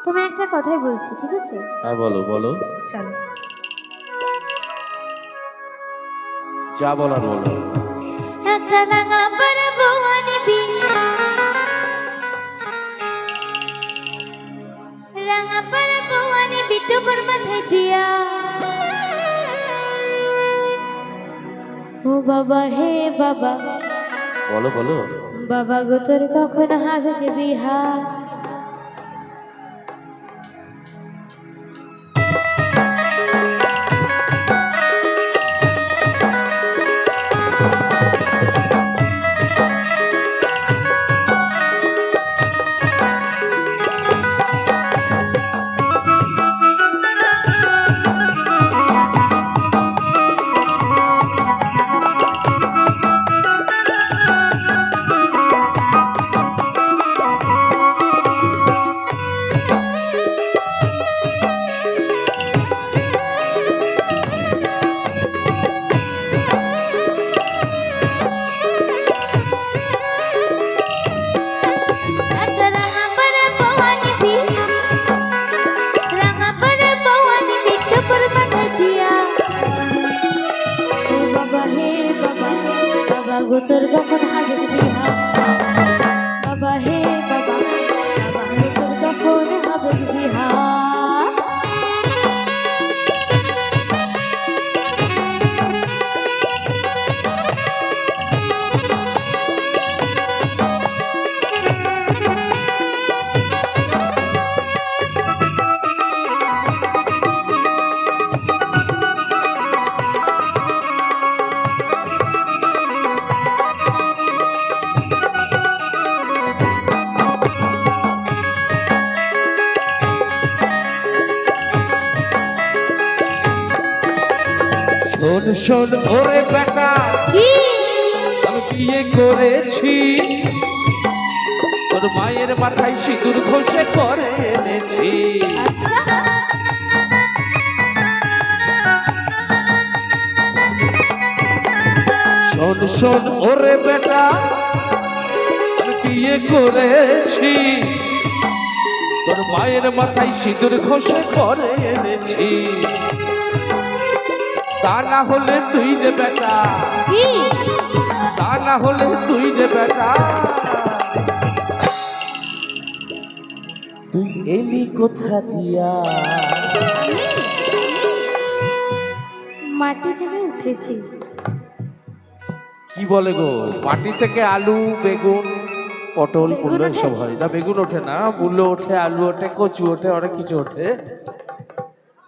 তুমি একটা কথাই বলছি, ঠিক আছে? হ্যাঁ বলো বলো, চলো। যা বলার বলো। একটা রাঙা পাড়া বউ আনিবি, রাঙা পাড়া বউ আনিবি টুপুর মাথায় দিয়া। ও বাবা হে বাবা, বলো বলো। বাবা গো তোর কখন হবে গে বিহা? বাবা তোর কখন হবে বিহা? বাবা হে বাবা, বাবা তোর কখন হবে বিহা? শোন শোন ওরে বেটা, আমি বিয়ে করেছি, তোর মায়ের মাথায় সিঁদুর ঘষে করে এনেছি। শোন শোন ওরে বেটা, আমি বিয়ে করেছি, তোর মায়ের মাথায় সিঁদুর ঘষে করে এনেছি। তা না হলে তুই যে বেটা, তা না হলে তুই যে বেটা, তুই এলি কোথা দিয়া? মাটি থেকে উঠেছি। কি বলে গো, মাটি থেকে আলু বেগুন পটল কুমড়ো সব হয় না? বেগুন ওঠে না, মূলো ওঠে, আলু ওঠে, কচু ওঠে, অনেক কিছু ওঠে,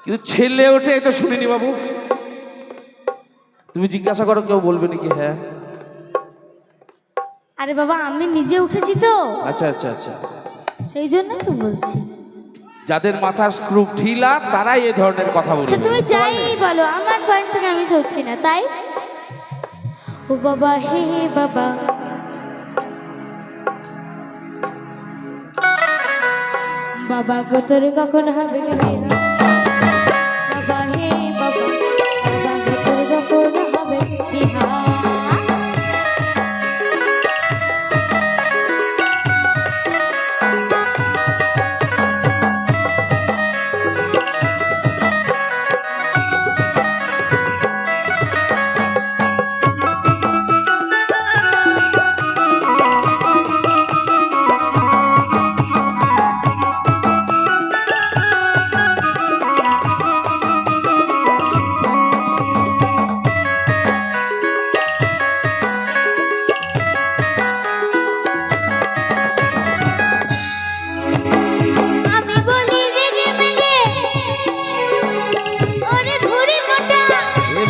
কিন্তু ছেলে ওঠে এটা শুনিনি বাবু। তুমি জিজ্ঞাসা করো, কেউ বলবে নাকি? হ্যাঁ। আরে বাবা, আমি নিজে উঠেছি তো। আচ্ছা আচ্ছা আচ্ছা, সেই জন্য তো বলছি। যাদের মাথার স্ক্রু ঢিলা তারাই এই ধরনের কথা বলবে। সে তুমি যাই বলো, আমার পয়েন্ট থেকে আমি সরছি না, তাই? ও বাবা হে বাবা, বাবা গো তোর কখন হবে বিহা? বাবা হে বাবা, বাবা গো তোর কখন হবে বিহা?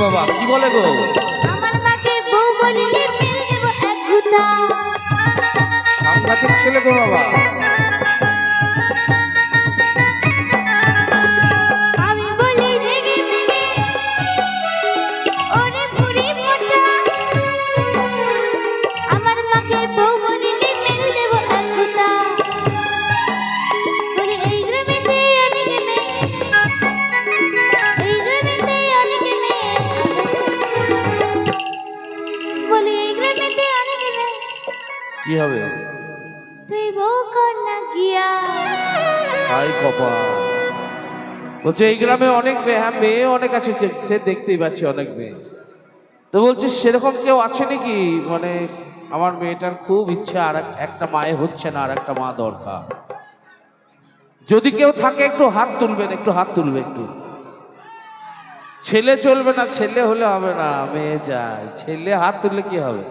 বাবা কি বলে গো? আমার মাকে বউ বলিলে মেরে দেব এক গুতা। সাংঘাতিক ছেলে গো বাবা। আমি বলি রেগে মেগে, ওরে বুড়ি মোটা, আমার মাকে বউ বলিলে মেরে দেব এক গুতা। বলি এই গ্রামেতে অনেক মেয়ে, এই গ্রামেতে অনেক মেয়ে, বলি এই গ্রামেতে অনেক মেয়ে। কি হবে? তুই বউ কর না গিয়া। হাই কপাল। বলছে এই গ্রামে অনেক মেয়ে, হ্যাঁ মেয়ে অনেক আছে, সে দেখতেই পাচ্ছি অনেক মেয়ে। তো বলছি সেরকম কেউ আছে নাকি, মানে আমার মেয়েটার খুব ইচ্ছা আর একটা মায়ে হচ্ছে না, আর একটা মা দরকার। যদি কেউ থাকে একটু হাত তুলবেন, একটু হাত তুলবে একটু। ছেলে চলবে না, ছেলে হলে হবে না, মেয়ে চাই। ছেলে হাত তুললে কি হবে,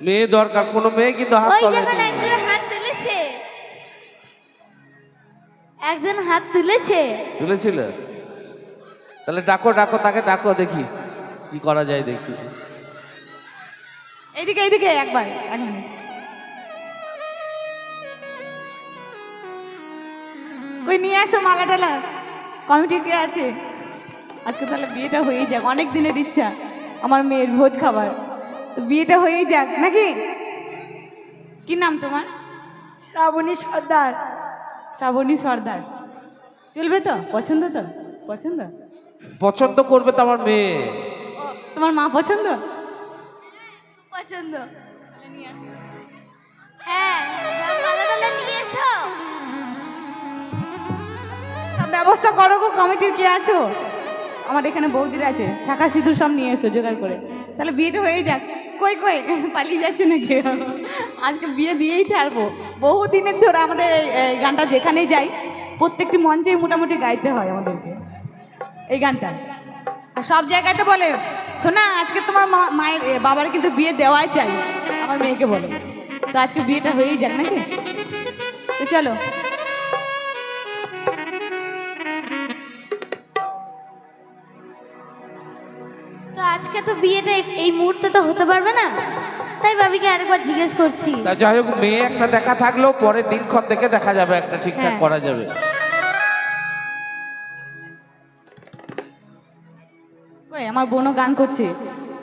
মেয়ে দরকার। কোনো মেয়ে কিন্তু হাত ওই তোলেনি। দেখুন একজন হাত তুলেছে, একজন হাত তুলেছে। তুলেছিল? তাহলে ডাকো ডাকো, তাকে ডাকো, দেখি কি করা যায়, দেখি। এইদিকে এইদিকে একবার, এক মিনিট। কই নিয়ে আসো মালা টালা, কমিটি কে আছে? আজকে তাহলে বিয়েটা হয়েই যাক, অনেক দিনের ইচ্ছা আমার মেয়ের ভোজ খাবার। তো বিয়েটা হয়েই যাক নাকি? কি নাম তোমার? শ্রাবণী সর্দার। শ্রাবণী সর্দার। চলবে তো? পছন্দ তো? পছন্দ? পছন্দ করবে তো আমার মেয়ে। তোমার মা পছন্দ? পছন্দ। হ্যাঁ, মালা টালা নিয়ে এসো। ব্যবস্থা করো গো, কমিটির কে আছো? আমার এখানে বৌদির আছে, শাখা সিঁদুর সব নিয়ে এসো জোগাড় করে। তাহলে বিয়েটা হয়ে যাক। কই কই পালিয়ে যাচ্ছে নাকি? আজকে বিয়ে দিয়েই ছাড়বো। বহুদিনের ধরে আমাদের এই গানটা যেখানেই যাই প্রত্যেকটি মঞ্চেই মোটামুটি গাইতে হয় আমাদেরকে এই গানটা। আর সব জায়গায় তো বলে, শোনা আজকে তোমার মায়ের বাবার কিন্তু বিয়ে দেওয়াই চাই, আমার মেয়েকে বলে। তো আজকে বিয়েটা হয়েই যাক নাকি? তো চলো। তো আজকে তো বিয়েটা এই মুহূর্তে তো হতে পারবে না, তাই ভাবিকে আরেকবার জিজ্ঞেস করছি। তা যাই হোক, মেয়ে একটা দেখা থাকলেও পরের দিনক্ষণ থেকে দেখা যাবে, একটা ঠিকঠাক হ্যাঁ। করা যাবে। কই আমার বোনও গান করছে।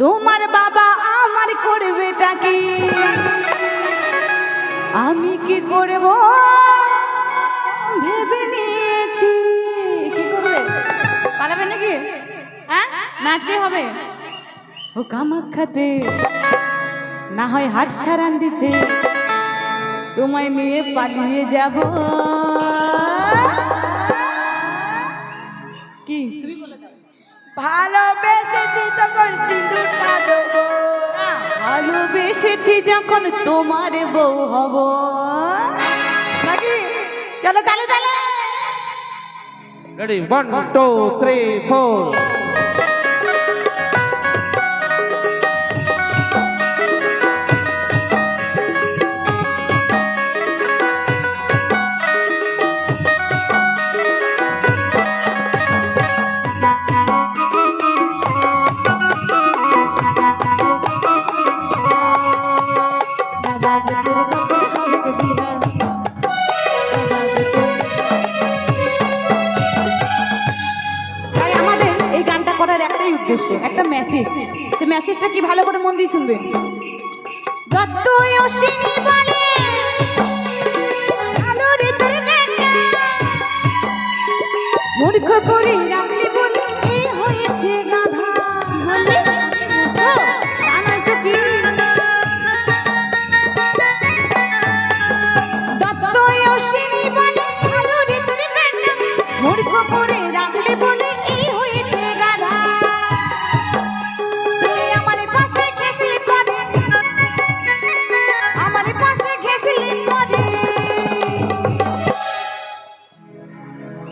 তোমার বাবা আমার করবেটা কি, আমি কি করব ভেবে নিয়েছি। কি করবে? পালাবে নাকি? হ্যাঁ, নাচকে হবে। ও কামাখ্যাতে না হয় হাট ছাড়ান দিতে, তোমায় নিয়ে পালিয়ে যাব। কি তুমি বলে দাও। ভালোবেসেছি তখন সিঁদুরটা দেবো, ভালোবেসেছি যখন তোমার বউ হব নাকি? চলো তালে তালে। রেডি, 1 2 3 4। তাই আমাদের এই গানটা করার একটাই উদ্দেশ্য, একটা মেসেজ। সে মেসেজটা কি ভালো করে মন দিয়ে শুনবেন। যতই অশ্বিনী বলে ভালো রে তোর বেটা, মূর্খ করে রাখলি বলে এই হয়েছে গাধা। বললি ও, তা নয় তো কি? যতই অশ্বিনী বলে ভালো রে তোর বেটা, মূর্খ করে রাখলি বলে এই হয়েছে গাধা। তুই আমার পাশে ঘেঁষলি পরে, আমার পাশে ঘেঁষলি পরে।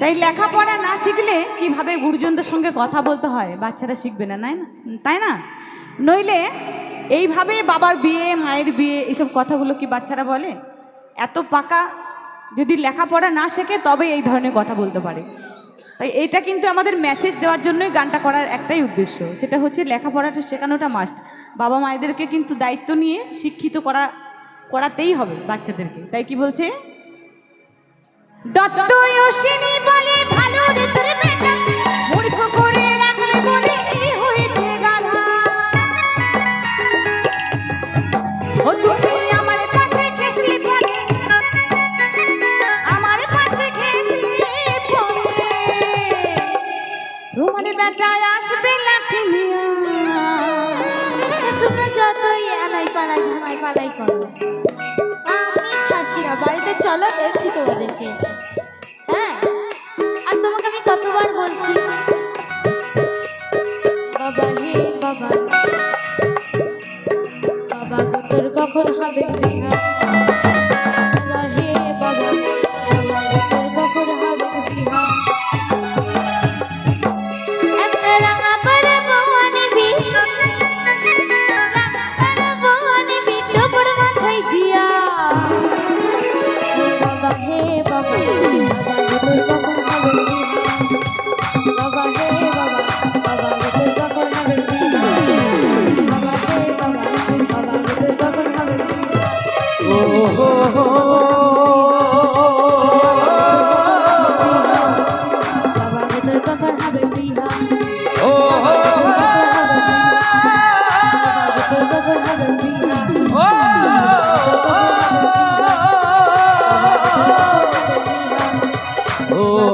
তাই লেখাপড়া না শিখলে কিভাবে গুরুজনদের সঙ্গে কথা বলতে হয় বাচ্চারা শিখবে না, তাই না? নইলে এইভাবে বাবার বিয়ে মায়ের বিয়ে এইসব কথাগুলো কি বাচ্চারা বলে? এত পাকা যদি লেখাপড়া না শেখে তবে এই ধরনের কথা বলতে পারে। তাই এইটা কিন্তু আমাদের মেসেজ দেওয়ার জন্যই গানটা করার একটাই উদ্দেশ্য, সেটা হচ্ছে লেখাপড়াটা শেখানোটা মাস্ট। বাবা মায়েদেরকে কিন্তু দায়িত্ব নিয়ে শিক্ষিত করাতেই হবে বাচ্চাদেরকে। তাই কি বলছে? দত্তই অশ্বিনী বলে ভালো রে তোর বেটা, মূর্খ করে রাখলে বলে এই হয়েছে গাধা। ও তুমি আমার পাশে ঘেঁষলি পরে, আমার পাশে ঘেঁষলি পরে, তোমার বেটায় আসবে লাঠি নিয়া। তুমি যতই আনাই পাড়াই ভাঙাই পাড়াই করো, আমি ছাড়ছি না। বাড়িতে চলো, দেখছি তোমাদেরকে।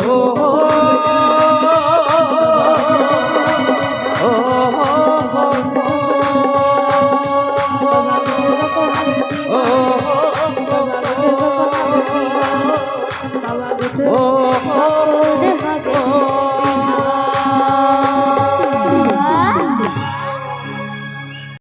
গো